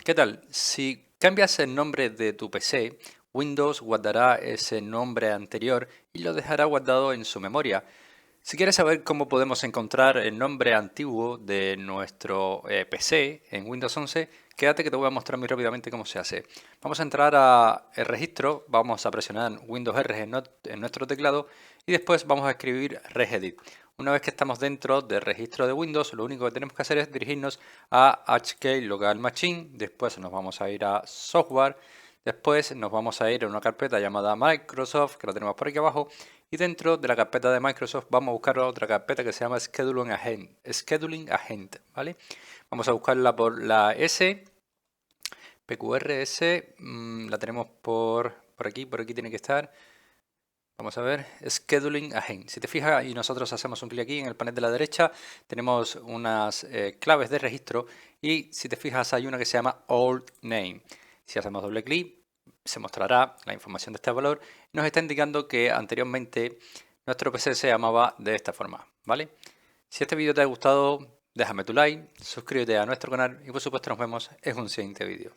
¿qué tal? Si cambias el nombre de tu PC, Windows guardará ese nombre anterior y lo dejará guardado en su memoria. Si quieres saber cómo podemos encontrar el nombre antiguo de nuestro PC en Windows 11, quédate que te voy a mostrar muy rápidamente cómo se hace. Vamos a entrar a el registro, vamos a presionar Windows R en nuestro teclado y después vamos a escribir regedit. Una vez que estamos dentro del registro de Windows, lo único que tenemos que hacer es dirigirnos a HK Local Machine, después nos vamos a ir a Software, después nos vamos a ir a una carpeta llamada Microsoft, que la tenemos por aquí abajo, y dentro de la carpeta de Microsoft vamos a buscar otra carpeta que se llama Scheduling Agent, ¿vale? Vamos a buscarla por la S, PQRS, la tenemos por aquí tiene que estar. Vamos a ver, Scheduling Agent. Si te fijas y nosotros hacemos un clic aquí en el panel de la derecha, tenemos unas claves de registro y si te fijas hay una que se llama Old Name. Si hacemos doble clic, se mostrará la información de este valor y nos está indicando que anteriormente nuestro PC se llamaba de esta forma, ¿vale? Si este vídeo te ha gustado, déjame tu like, suscríbete a nuestro canal y por supuesto nos vemos en un siguiente vídeo.